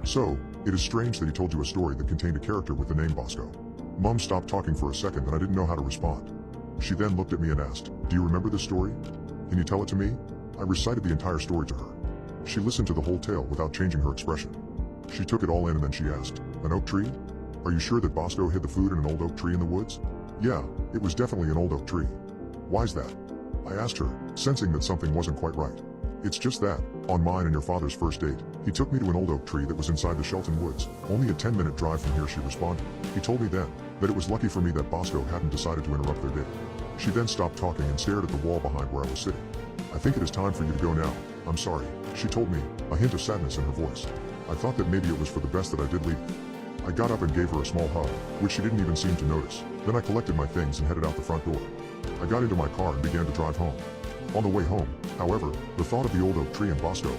So, it is strange that he told you a story that contained a character with the name Bosco. Mom stopped talking for a second and I didn't know how to respond. She then looked at me and asked, "Do you remember this story? Can you tell it to me?" I recited the entire story to her. She listened to the whole tale without changing her expression. She took it all in and then she asked, "An oak tree? Are you sure that Bosco hid the food in an old oak tree in the woods?" "Yeah, it was definitely an old oak tree." "Why's that?" I asked her, sensing that something wasn't quite right. "It's just that, on mine and your father's first date, he took me to an old oak tree that was inside the Shelton Woods, only a 10-minute drive from here," she responded. "He told me then that it was lucky for me that Bosco hadn't decided to interrupt their date." She then stopped talking and stared at the wall behind where I was sitting. "I think it is time for you to go now. I'm sorry," she told me, a hint of sadness in her voice. I thought that maybe it was for the best that I did leave. I got up and gave her a small hug, which she didn't even seem to notice. Then I collected my things and headed out the front door. I got into my car and began to drive home. On the way home, however, the thought of the old oak tree and Bosco